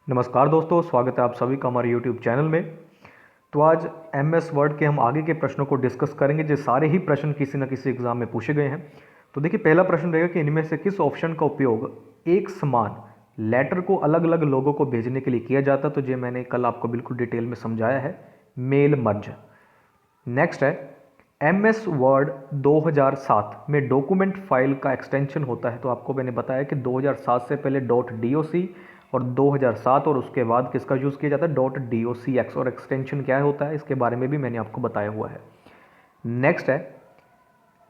नमस्कार दोस्तों, स्वागत है आप सभी का हमारे YouTube चैनल में। तो आज MS वर्ड के हम आगे के प्रश्नों को डिस्कस करेंगे। जो सारे ही प्रश्न किसी न किसी एग्जाम में पूछे गए हैं। तो देखिए, पहला प्रश्न रहेगा कि इनमें से किस ऑप्शन का उपयोग एक समान लेटर को अलग अलग लोगों को भेजने के लिए किया जाता है। तो ये मैंने कल आपको बिल्कुल डिटेल में समझाया है, मेल मर्ज। नेक्स्ट है MS वर्ड 2007 में डॉक्यूमेंट फाइल का एक्सटेंशन होता है। तो आपको मैंने बताया कि 2007 से पहले .doc और 2007 और उसके बाद किसका यूज़ किया जाता है, .docx। और एक्सटेंशन क्या होता है इसके बारे में भी मैंने आपको बताया हुआ है। नेक्स्ट है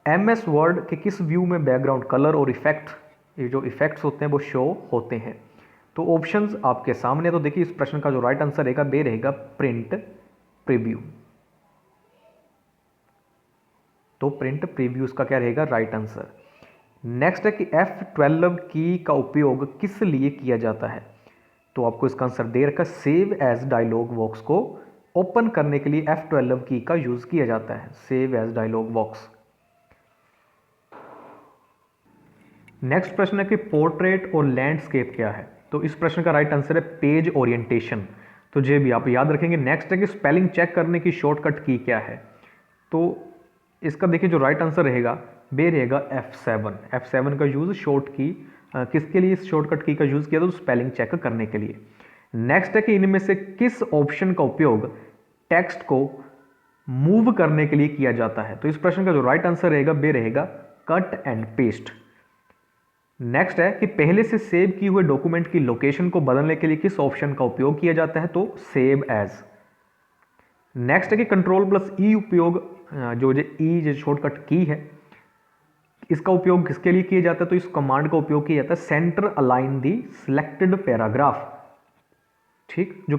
MS वर्ड के किस व्यू में बैकग्राउंड कलर और इफेक्ट, ये जो इफेक्ट्स होते हैं वो शो होते हैं। तो ऑप्शंस आपके सामने। तो देखिए, इस प्रश्न का जो राइट आंसर रहेगा बे रहेगा प्रिंट प्रीव्यू। तो प्रिंट प्रीव्यू इसका क्या रहेगा, राइट आंसर। नेक्स्ट है कि F12 की का उपयोग किस लिए किया जाता है। तो आपको इसका आंसर दे रखा, सेव एज डायलॉग बॉक्स को ओपन करने के लिए F12 की का यूज किया जाता है, save as dialog box. Next प्रश्न है कि पोर्ट्रेट और लैंडस्केप क्या है। तो इस प्रश्न का राइट आंसर है पेज ओरिएंटेशन। तो ये भी आप याद रखेंगे। नेक्स्ट है कि स्पेलिंग चेक करने की शॉर्टकट की क्या है। तो इसका देखिए जो राइट आंसर रहेगा बे रहेगा F7। F7 का यूज शॉर्ट की किसके लिए, इस शॉर्टकट की का यूज किया तो स्पेलिंग चेक करने के लिए। नेक्स्ट है कि इनमें से किस ऑप्शन का उपयोग टेक्स्ट को मूव करने के लिए किया जाता है। तो इस प्रश्न का जो राइट आंसर रहेगा बे रहेगा कट एंड पेस्ट। नेक्स्ट है कि पहले से सेव किए हुए डॉक्यूमेंट की लोकेशन को बदलने के लिए किस ऑप्शन का उपयोग किया जाता है। तो सेव एज। नेक्स्ट है कि Ctrl+E उपयोग, जो ई जो शॉर्टकट की है, इसका उपयोग किसके लिए किया जाता है। तो इस कमांड का उपयोग किया जाता है सेंटर अलाइन दी सिलेक्टेड पैराग्राफ। ठीक, जो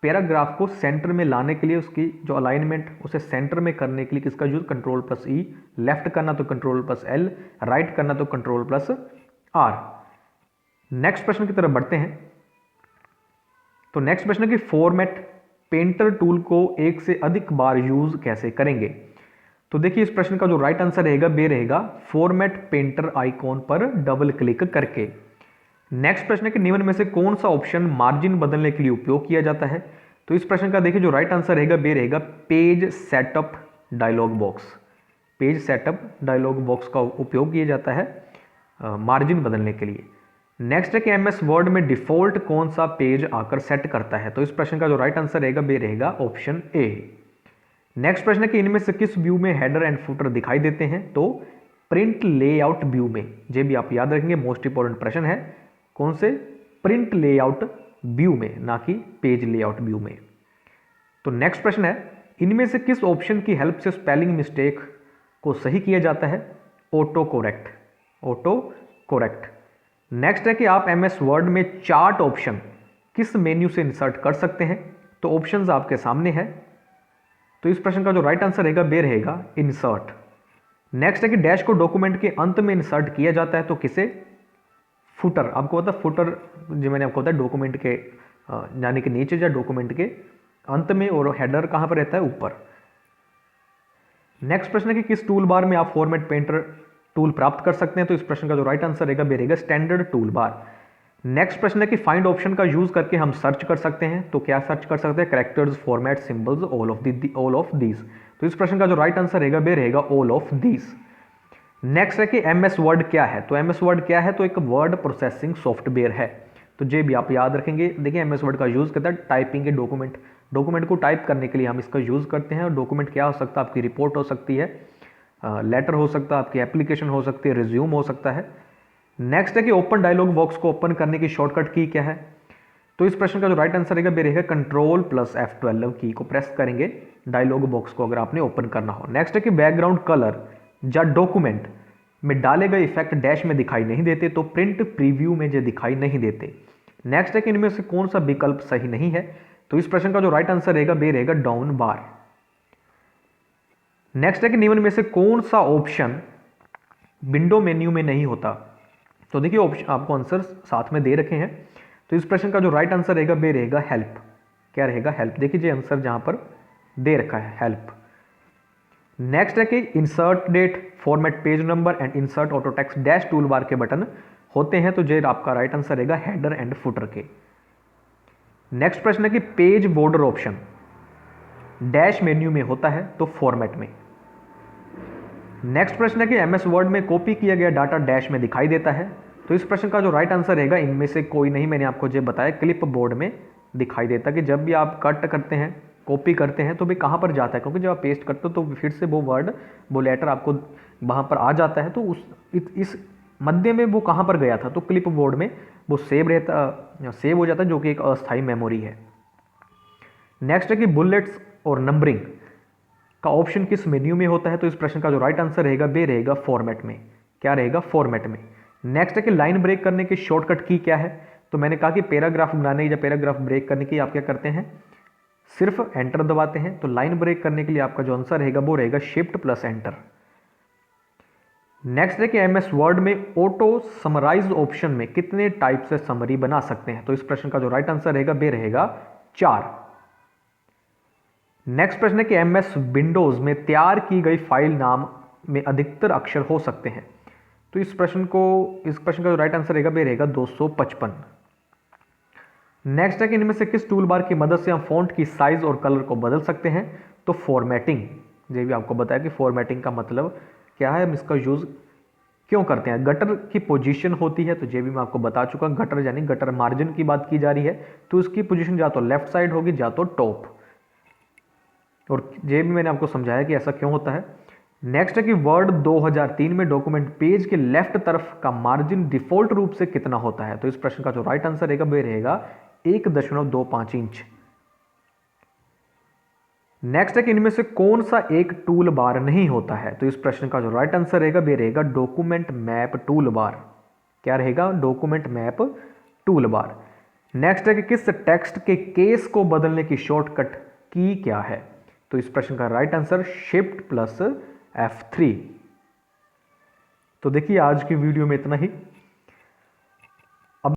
पैराग्राफ को सेंटर में लाने के लिए उसकी जो अलाइनमेंट उसे सेंटर में करने के लिए किसका यूज, Ctrl+E। लेफ्ट करना तो Ctrl+L, राइट करना तो Ctrl+R। नेक्स्ट प्रश्न की तरफ बढ़ते हैं। तो नेक्स्ट प्रश्न है कि फॉर्मेट पेंटर टूल को एक से अधिक बार यूज कैसे करेंगे। तो देखिए, इस प्रश्न का जो राइट आंसर रहेगा बे रहेगा फॉर्मेट पेंटर आइकॉन पर डबल क्लिक करके। नेक्स्ट प्रश्न है कि निम्न में से कौन सा ऑप्शन मार्जिन बदलने के लिए उपयोग किया जाता है। तो इस प्रश्न का देखिए जो राइट आंसर रहेगा बे रहेगा page setup dialog box. Page setup dialog box का उपयोग किया जाता है मार्जिन बदलने के लिए। नेक्स्ट है कि MS वर्ड में डिफॉल्ट कौन सा पेज आकर सेट करता है। तो इस प्रश्न का जो राइट आंसर रहेगा बे रहेगा ऑप्शन ए। नेक्स्ट प्रश्न है कि इनमें से किस व्यू में हेडर एंड फुटर दिखाई देते हैं। तो प्रिंट लेआउट व्यू में। ये भी आप याद रखेंगे, मोस्ट इंपॉर्टेंट प्रश्न है। कौन से, प्रिंट लेआउट व्यू में, ना कि पेज लेआउट व्यू में। तो नेक्स्ट प्रश्न है इनमें से किस ऑप्शन की हेल्प से स्पेलिंग मिस्टेक को सही किया जाता है। Auto correct, auto correct. Next है कि आप MS वर्ड में चार्ट ऑप्शन किस मेन्यू से इंसर्ट कर सकते हैं। तो ऑप्शंस आपके सामने है। तो इस प्रश्न का जो राइट आंसर रहेगा बे रहेगा इंसर्ट। नेक्स्ट है कि डैश को डॉक्यूमेंट के अंत में इंसर्ट किया जाता है। तो किसे, फुटर। आपको पता फुटर जो मैंने आपको बताया डॉक्यूमेंट के यानी कि नीचे या डॉक्यूमेंट के अंत में, और हेडर कहां पर रहता है, ऊपर। नेक्स्ट प्रश्न है कि किस टूल बार में आप फॉर्मेट पेंटर टूल प्राप्त कर सकते हैं। तो इस प्रश्न का जो राइट आंसर रहेगा बे रहेगा स्टैंडर्ड टूल बार। नेक्स्ट प्रश्न है कि फाइंड ऑप्शन का यूज करके हम सर्च कर सकते हैं। तो क्या सर्च कर सकते हैं, characters, format, symbols, all of these. तो इस प्रश्न का जो राइट आंसर रहेगा बे रहेगा ऑल ऑफ दीज। नेक्स्ट है कि MS वर्ड क्या है। तो MS वर्ड क्या है, तो एक वर्ड प्रोसेसिंग सॉफ्टवेयर है। तो ये भी आप याद रखेंगे। देखिए, MS वर्ड का यूज करता है टाइपिंग के डॉक्यूमेंट को टाइप करने के लिए हम इसका यूज करते हैं। और डॉक्यूमेंट क्या हो सकता है, आपकी रिपोर्ट हो सकती है, लेटर हो सकता है, आपकी एप्लीकेशन हो सकती है, रिज्यूम हो सकता है। नेक्स्ट है कि ओपन डायलॉग बॉक्स को ओपन करने की शॉर्टकट की क्या है। तो इस प्रश्न का जो राइट आंसर रहेगा बे रहेगा Ctrl+F12 की को प्रेस करेंगे डायलॉग बॉक्स को अगर आपने ओपन करना हो। नेक्स्ट है कि बैकग्राउंड कलर या डॉक्यूमेंट में डाले गए इफेक्ट डैश में दिखाई नहीं देते। तो प्रिंट प्रीव्यू में जो दिखाई नहीं देते। नेक्स्ट है कि इनमें से कौन सा विकल्प सही नहीं है। तो इस प्रश्न का जो राइट आंसर रहेगा बे रहेगा डाउन बार। नेक्स्ट है कि निम्न में से कौन सा ऑप्शन विंडो मेन्यू में नहीं होता। तो देखिए, ऑप्शन आपको आंसर साथ में दे रखे हैं। तो इस प्रश्न का जो राइट आंसर रहेगा बे रहेगा हेल्प। क्या रहेगा, हेल्प। देखिए, ये आंसर जहां पर दे रखा है हेल्प। नेक्स्ट है कि insert date, format page number and insert auto text dash tool bar के बटन होते हैं। तो ये आपका राइट आंसर रहेगा हेडर एंड फुटर के। नेक्स्ट प्रश्न है कि page border option dash menu में होता है तो फॉर्मेट में। नेक्स्ट प्रश्न है कि एमएस वर्ड में कॉपी किया गया डाटा डैश में दिखाई देता है, तो इस प्रश्न का जो राइट आंसर रहेगा इनमें से कोई नहीं। मैंने आपको जो बताया क्लिप बोर्ड में दिखाई देता कि जब भी आप कट करते हैं, कॉपी करते हैं तो भी कहाँ पर जाता है, क्योंकि जब आप पेस्ट करते हो तो फिर से वो वर्ड, वो लेटर आपको वहाँ पर आ जाता है, तो उस इस मध्य में वो कहाँ पर गया था, तो क्लिप बोर्ड में वो सेव हो जाता है, जो कि एक अस्थायी मेमोरी है। नेक्स्ट है कि बुलेट्स और नंबरिंग का ऑप्शन किस मेन्यू में होता है, तो इस प्रश्न का जो राइट आंसर रहेगा वे रहेगा फॉर्मेट में। क्या रहेगा? फॉर्मेट में। नेक्स्ट है कि लाइन ब्रेक करने की शॉर्टकट की क्या है, तो मैंने कहा कि पैराग्राफ बनाने या पैराग्राफ ब्रेक करने की आप क्या करते हैं, सिर्फ एंटर दबाते हैं। तो लाइन ब्रेक करने के लिए आपका जो आंसर रहेगा वो रहेगा शिफ्ट प्लस एंटर। नेक्स्ट है कि एमएस वर्ड में ऑटो समराइज ऑप्शन में कितने टाइप से समरी बना सकते हैं, तो इस प्रश्न का जो राइट आंसर रहेगा वे रहेगा 4। नेक्स्ट प्रश्न है कि एमएस विंडोज में तैयार की गई फाइल नाम में अधिकतर अक्षर हो सकते हैं, तो इस प्रश्न का जो राइट आंसर रहेगा वे रहेगा 255। नेक्स्ट है कि इनमें से किस टूल बार की मदद से हम फॉन्ट की साइज और कलर को बदल सकते हैं, तो फॉर्मेटिंग। ये भी आपको बताया कि फॉर्मेटिंग का मतलब क्या है, हम इसका यूज क्यों करते हैं। गटर की पोजीशन होती है, तो ये भी मैं आपको बता चुका हूं, गटर यानी गटर मार्जिन की बात की जा रही है, तो उसकी पोजीशन या तो लेफ्ट साइड होगी या तो टॉप, और ये भी मैंने आपको समझाया कि ऐसा क्यों होता है। नेक्स्ट है कि वर्ड 2003 में डॉक्यूमेंट पेज के लेफ्ट तरफ का मार्जिन डिफॉल्ट रूप से कितना होता है, तो इस प्रश्न का जो राइट आंसर रहेगा वह रहेगा 1.25 इंच। नेक्स्ट है कि इनमें से कौन सा एक टूल बार नहीं होता है, तो इस प्रश्न का जो राइट आंसर रहेगा वह रहेगा डॉक्यूमेंट मैप टूल बार। क्या रहेगा? Document map tool bar. Next है कि किस टेक्स्ट के केस को बदलने की शॉर्टकट की क्या है, तो इस प्रश्न का right answer shift plus F3। तो देखिए आज की वीडियो में इतना ही।